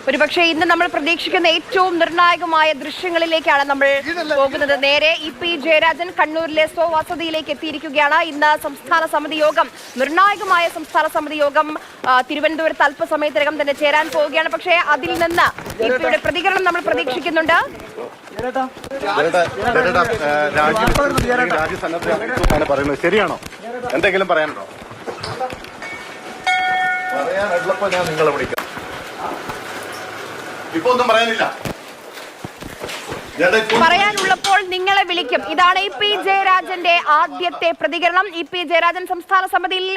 ഒരുപക്ഷെ ഇന്ന് നമ്മൾ പ്രതീക്ഷിക്കുന്ന ഏറ്റവും നിർണായകമായ ദൃശ്യങ്ങളിലേക്കാണ് നമ്മൾ പോകുന്നത്. നേരെ ഇ.പി. ജയരാജൻ കണ്ണൂരിലെ സ്വവസതിയിലേക്ക് എത്തിയിരിക്കുകയാണ്. ഇന്ന് സംസ്ഥാന സമിതി യോഗം, നിർണായകമായ സംസ്ഥാന സമിതി യോഗം തിരുവനന്തപുരത്ത് അല്പസമയത്തിനകം തന്നെ ചേരാൻ പോവുകയാണ്. പക്ഷേ അതിൽ നിന്ന് ഇ.പിയുടെ പ്രതികരണം നമ്മൾ പ്രതീക്ഷിക്കുന്നുണ്ട്. ശരിയാണോ? എന്തെങ്കിലും പറയാനുണ്ടോ? പറയാനുള്ളപ്പോ ഞാൻ നിങ്ങളെ വിളിക്കാം. ഇപ്പൊ ഒന്നും പറയാനില്ല. പറയാനുള്ളപ്പോൾ നിങ്ങളെ വിളിക്കും. ഇതാണ് ഇ.പി. ജയരാജന്റെ ആദ്യത്തെ പ്രതികരണം. ഇ.പി. ജയരാജൻ സംസ്ഥാന സമിതിയിൽ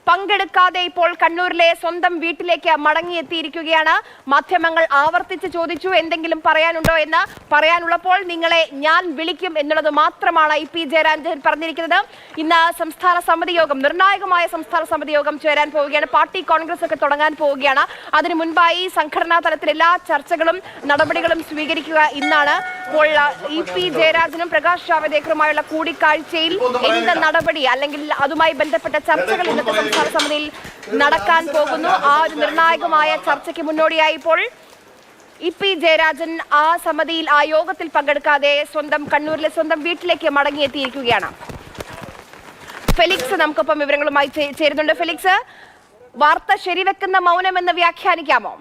പങ്കെടുക്കാതെ ഇപ്പോൾ കണ്ണൂരിലെ സ്വന്തം വീട്ടിലേക്ക് മടങ്ങിയെത്തിയിരിക്കുകയാണ്. മാധ്യമങ്ങൾ ആവർത്തിച്ച് ചോദിച്ചു എന്തെങ്കിലും പറയാനുണ്ടോ എന്ന്. പറയാനുള്ളപ്പോൾ നിങ്ങളെ ഞാൻ വിളിക്കും എന്നുള്ളത് മാത്രമാണ് ഇ.പി. ജയരാജൻ പറഞ്ഞിരിക്കുന്നത്. ഇന്ന് സംസ്ഥാന സമിതി യോഗം, നിർണായകമായ സംസ്ഥാന സമിതി യോഗം ചേരാൻ പോവുകയാണ്. പാർട്ടി കോൺഗ്രസ് ഒക്കെ തുടങ്ങാൻ പോവുകയാണ്. അതിനു മുൻപായി സംഘടനാ തലത്തിൽ എല്ലാ ചർച്ചകളും നടപടികളും സ്വീകരിക്കുക ഇന്നാണ്. ഇപ്പോൾ ഇ.പി. ജയരാജനും പ്രകാശ് ജാവദേക്കറുമായുള്ള കൂടിക്കാഴ്ചയിൽ എന്ത് നടപടി അല്ലെങ്കിൽ അതുമായി ബന്ധപ്പെട്ട ചർച്ചകൾ ഇന്നത്തെ സംസ്ഥാന സമിതിയിൽ നടക്കാൻ പോകുന്നു. ആ ഒരു നിർണായകമായ ചർച്ചയ്ക്ക് മുന്നോടിയായി ഇപ്പോൾ ഇ.പി. ജയരാജൻ ആ സമിതിയിൽ, ആ യോഗത്തിൽ പങ്കെടുക്കാതെ കണ്ണൂരിലെ സ്വന്തം വീട്ടിലേക്ക് മടങ്ങിയെത്തിയിരിക്കുകയാണ്. ഫെലിക്സ് നമുക്കൊപ്പം വിവരങ്ങളുമായി ചേരുന്നുണ്ട്. ഫെലിക്സ്, വാർത്ത ശരിവെക്കുന്ന മൗനമെന്ന് വ്യാഖ്യാനിക്കാമോ?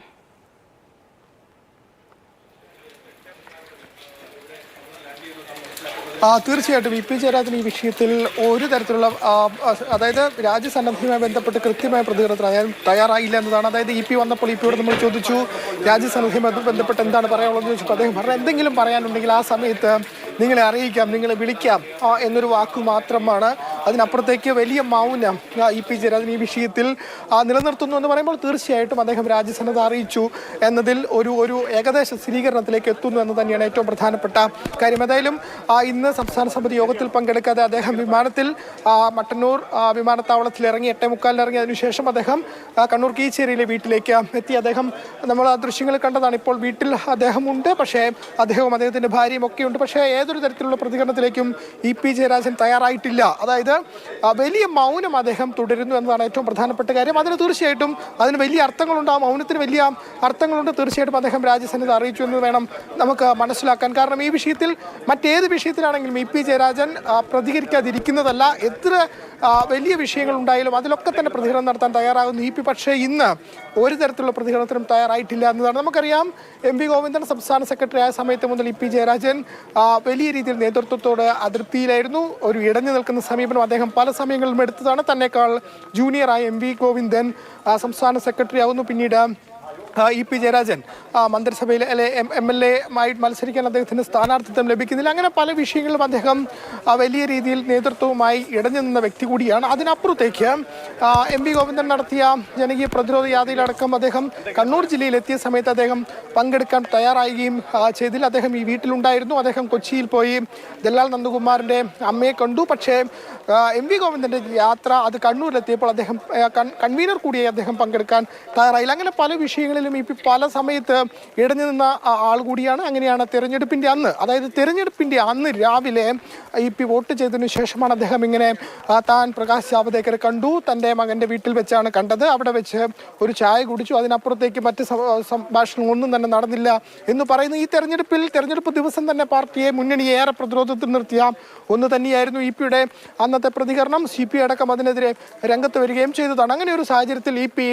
തീർച്ചയായിട്ടും ഇ.പി. ജയരാജൻ ഈ വിഷയത്തിൽ ഒരു തരത്തിലുള്ള അതായത് രാജ്യസന്നദ്ധയുമായി ബന്ധപ്പെട്ട് കൃത്യമായ പ്രതികരണത്തിന് തയ്യാറായില്ല എന്നതാണ്. അതായത് ഇ.പി. വന്നപ്പോൾ ഇ.പിയോട് നമ്മൾ ചോദിച്ചു രാജ്യസന്നദ്ധയുമായി ബന്ധപ്പെട്ട് എന്താണ് പറയാനുള്ളതെന്ന് ചോദിച്ചപ്പോൾ അദ്ദേഹം പറഞ്ഞു എന്തെങ്കിലും പറയാനുണ്ടെങ്കിൽ ആ സമയത്ത് നിങ്ങളെ അറിയിക്കാം, നിങ്ങളെ വിളിക്കാം എന്നൊരു വാക്കു മാത്രമാണ്. അതിനപ്പുറത്തേക്ക് വലിയ മൗനം ഇ.പി. ജയരാജൻ ഈ വിഷയത്തിൽ നിലനിർത്തുന്നു എന്ന് പറയുമ്പോൾ തീർച്ചയായിട്ടും അദ്ദേഹം രാജ്യസന്നദ്ധ അറിയിച്ചു എന്നതിൽ ഒരു ഏകദേശ സ്ഥിരീകരണത്തിലേക്ക് എത്തുന്നു എന്ന് തന്നെയാണ് ഏറ്റവും പ്രധാനപ്പെട്ട കാര്യം. ഏതായാലും ഇന്ന് സംസ്ഥാന സമിതി യോഗത്തിൽ പങ്കെടുക്കാതെ അദ്ദേഹം വിമാനത്തിൽ മട്ടന്നൂർ വിമാനത്താവളത്തിൽ ഇറങ്ങി 8:45 ഇറങ്ങി. അതിനുശേഷം അദ്ദേഹം കണ്ണൂർ കീച്ചേരിയിലെ വീട്ടിലേക്ക് എത്തി. അദ്ദേഹം നമ്മൾ ആ ദൃശ്യങ്ങൾ കണ്ടതാണ്. ഇപ്പോൾ വീട്ടിൽ അദ്ദേഹം ഉണ്ട്, പക്ഷേ അദ്ദേഹവും അദ്ദേഹത്തിൻ്റെ ഭാര്യയും ഒക്കെ ഉണ്ട്. പക്ഷേ ഏതൊരു തരത്തിലുള്ള പ്രതികരണത്തിലേക്കും ഇ.പി. ജയരാജൻ തയ്യാറായിട്ടില്ല. അതായത് വലിയ മൗനം അദ്ദേഹം തുടരുന്നു എന്നതാണ് ഏറ്റവും പ്രധാനപ്പെട്ട കാര്യം. അതിന് തീർച്ചയായിട്ടും അതിന് വലിയ അർത്ഥങ്ങളുണ്ട്. ആ മൗനത്തിന് വലിയ അർത്ഥങ്ങളുണ്ട്. തീർച്ചയായിട്ടും അദ്ദേഹം രാജ്യസന്നദ്ധ അറിയിച്ചു എന്ന് വേണം നമുക്ക് മനസ്സിലാക്കാൻ. കാരണം ഈ വിഷയത്തിൽ മറ്റേത് വിഷയത്തിലാണെങ്കിലും ഇ.പി. ജയരാജൻ പ്രതികരിക്കാതിരിക്കുന്നതല്ല. എത്ര വലിയ വിഷയങ്ങൾ ഉണ്ടായാലും അതിലൊക്കെ തന്നെ പ്രതികരണം നടത്താൻ തയ്യാറാകുന്നു ഇ.പി. പക്ഷേ ഇന്ന് ഒരു തരത്തിലുള്ള പ്രതികരണത്തിനും തയ്യാറായിട്ടില്ല എന്നതാണ്. നമുക്കറിയാം എം വി ഗോവിന്ദൻ സംസ്ഥാന സെക്രട്ടറി ആയ സമയത്ത് മുതൽ ഇ.പി. ജയരാജൻ വലിയ രീതിയിൽ നേതൃത്വത്തോട് അതൃപ്തിയിലായിരുന്നു. ഒരു ഇടഞ്ഞു നിൽക്കുന്ന സമീപനം അദ്ദേഹം പല സമയങ്ങളിലും എടുത്തതാണ്. തന്നെക്കാൾ ജൂനിയറായ എം വി ഗോവിന്ദൻ സംസ്ഥാന സെക്രട്ടറി ആവുന്നു. പിന്നീട് ഇ.പി. ജയരാജൻ മന്ത്രിസഭയിൽ എം.എൽ.എ മായി മത്സരിക്കാൻ അദ്ദേഹത്തിന് സ്ഥാനാർത്ഥിത്വം ലഭിക്കുന്നില്ല. അങ്ങനെ പല വിഷയങ്ങളിലും അദ്ദേഹം വലിയ രീതിയിൽ നേതൃത്വവുമായി ഇടഞ്ഞു നിന്ന വ്യക്തി കൂടിയാണ്. അതിനപ്പുറത്തേക്ക് എം വി ഗോവിന്ദൻ നടത്തിയ ജനകീയ പ്രതിരോധ യാത്രയിലടക്കം അദ്ദേഹം കണ്ണൂർ ജില്ലയിലെത്തിയ സമയത്ത് അദ്ദേഹം പങ്കെടുക്കാൻ തയ്യാറാവുകയും ചെയ്തില്ല. അദ്ദേഹം ഈ വീട്ടിലുണ്ടായിരുന്നു. അദ്ദേഹം കൊച്ചിയിൽ പോയി ജല്ലാൽ നന്ദകുമാറിൻ്റെ അമ്മയെ കണ്ടു. പക്ഷേ എം വി ഗോവിന്ദൻ്റെ യാത്ര അത് കണ്ണൂരിലെത്തിയപ്പോൾ അദ്ദേഹം കൺവീനർ കൂടിയായി അദ്ദേഹം പങ്കെടുക്കാൻ തയ്യാറായില്ല. അങ്ങനെ പല വിഷയങ്ങളിലും ഇപ്പം പല സമയത്ത് ഇടഞ്ഞു നിന്ന ആൾ കൂടിയാണ്. അങ്ങനെയാണ് തെരഞ്ഞെടുപ്പിൻ്റെ അന്ന്, അതായത് തെരഞ്ഞെടുപ്പിൻ്റെ അന്ന് രാവിലെ ഇ.പി. വോട്ട് ചെയ്തതിനു ശേഷമാണ് അദ്ദേഹം ഇങ്ങനെ താൻ പ്രകാശ് ജാവദേക്കറെ കണ്ടു. തൻ്റെ മകൻ്റെ വീട്ടിൽ വെച്ചാണ് കണ്ടത്. അവിടെ വെച്ച് ഒരു ചായ കുടിച്ചു. അതിനപ്പുറത്തേക്ക് മറ്റ് സംഭാഷണങ്ങളൊന്നും തന്നെ നടന്നില്ല എന്ന് പറയുന്നു. ഈ തെരഞ്ഞെടുപ്പ് ദിവസം തന്നെ പാർട്ടിയെ, മുന്നണിയെ ഏറെ പ്രതിരോധത്തിൽ നിർത്തിയ ഒന്ന് തന്നെയായിരുന്നു ഇ.പിയുടെ അന്നത്തെ പ്രതികരണം. CPI അടക്കം അതിനെതിരെ രംഗത്ത് വരികയും ചെയ്തതാണ്. അങ്ങനെ ഒരു സാഹചര്യത്തിൽ ഇ.പി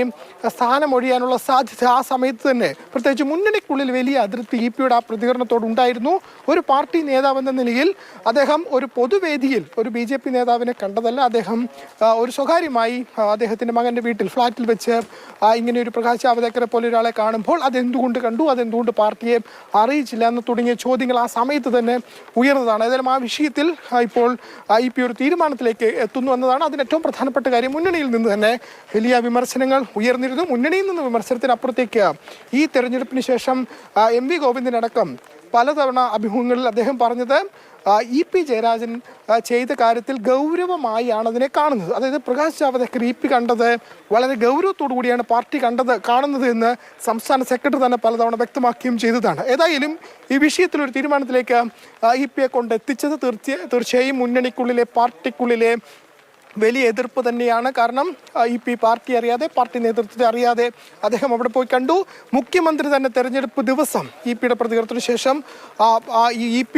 സ്ഥാനമൊഴിയാനുള്ള സാധ്യത ആ സമയത്ത് തന്നെ, പ്രത്യേകിച്ച് മുന്നണിക്കുള്ളിൽ വലിയ അതൃപ്തി ഇ.പിയുടെ ആ പ്രതികരണത്തോടുണ്ടായിരുന്നു. ഒരു പാർട്ടി നേതാവെന്ന നിലയിൽ അദ്ദേഹം ഒരു പൊതുവേദിയിൽ ഒരു BJP നേതാവിനെ കണ്ടതല്ല. അദ്ദേഹം ഒരു സ്വകാര്യമായി അദ്ദേഹത്തിൻ്റെ മകൻ്റെ വീട്ടിൽ, ഫ്ലാറ്റിൽ വെച്ച് ഇങ്ങനെ ഒരു പ്രകാശ് ജാവദേക്കറെ പോലെ ഒരാളെ കാണുമ്പോൾ അതെന്തുകൊണ്ട് കണ്ടു, അതെന്തുകൊണ്ട് പാർട്ടിയെ അറിയിച്ചില്ല എന്ന് തുടങ്ങിയ ചോദ്യങ്ങൾ ആ സമയത്ത് തന്നെ ഉയർന്നതാണ്. ഏതായാലും ആ വിഷയത്തിൽ ഇപ്പോൾ ഇ.പി ഒരു തീരുമാനത്തിലേക്ക് എത്തുന്നു എന്നതാണ് അതിന് ഏറ്റവും പ്രധാനപ്പെട്ട കാര്യം. മുന്നണിയിൽ നിന്ന് തന്നെ വലിയ വിമർശനങ്ങൾ ഉയർന്നിരുന്നു. മുന്നണിയിൽ നിന്ന് വിമർശനത്തിനപ്പുറത്തേക്ക് ഈ തെരഞ്ഞെടുപ്പിന് ശേഷം എം വി ഗോവിന്ദനടക്കം പലതവണ അഭിമുഖങ്ങളിൽ അദ്ദേഹം പറഞ്ഞത് ഇ.പി. ജയരാജൻ ചെയ്ത കാര്യത്തിൽ ഗൗരവമായാണ് അതിനെ കാണുന്നത്. അതായത് പ്രകാശ് ജാവദേക്കർ ഇ.പി കണ്ടത് വളരെ ഗൗരവത്തോടു കൂടിയാണ് പാർട്ടി കാണുന്നത് എന്ന് സംസ്ഥാന സെക്രട്ടറി തന്നെ പലതവണ വ്യക്തമാക്കുകയും ചെയ്തതാണ്. ഏതായാലും ഈ വിഷയത്തിൽ ഒരു തീരുമാനത്തിലേക്ക് ഇ.പിയെ കൊണ്ടെത്തിച്ചത് തീർച്ചയായും മുന്നണിക്കുള്ളിലെ, പാർട്ടിക്കുള്ളിലെ വലിയ എതിർപ്പ് തന്നെയാണ്. കാരണം EP പാർട്ടി അറിയാതെ, പാർട്ടി നേതൃത്വത്തെ അറിയാതെ അദ്ദേഹം അവിടെ പോയി കണ്ടു. മുഖ്യമന്ത്രി തന്നെ തെരഞ്ഞെടുപ്പ് ദിവസം EP-യുടെ പ്രതികരണത്തിന് ശേഷം ഈ EP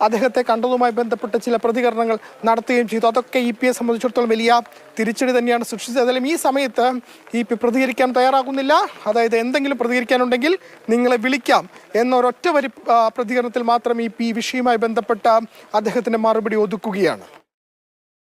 അദ്ദേഹത്തെ കണ്ടതുമായി ബന്ധപ്പെട്ട ചില പ്രതികരണങ്ങൾ നടത്തുകയും ചെയ്തു. അതൊക്കെ EP-യെ സംബന്ധിച്ചിടത്തോളം വലിയ തിരിച്ചടി തന്നെയാണ് സൃഷ്ടിച്ചത്. ഏതായാലും ഈ സമയത്ത് EP പ്രതികരിക്കാൻ തയ്യാറാകുന്നില്ല. അതായത് എന്തെങ്കിലും പ്രതികരിക്കാനുണ്ടെങ്കിൽ നിങ്ങളെ വിളിക്കാം എന്നൊരൊറ്റ വരി പ്രതികരണത്തിൽ മാത്രം EP ഈ വിഷയവുമായി ബന്ധപ്പെട്ട അദ്ദേഹത്തിന്റെ മറുപടി ഒതുക്കുകയാണ്.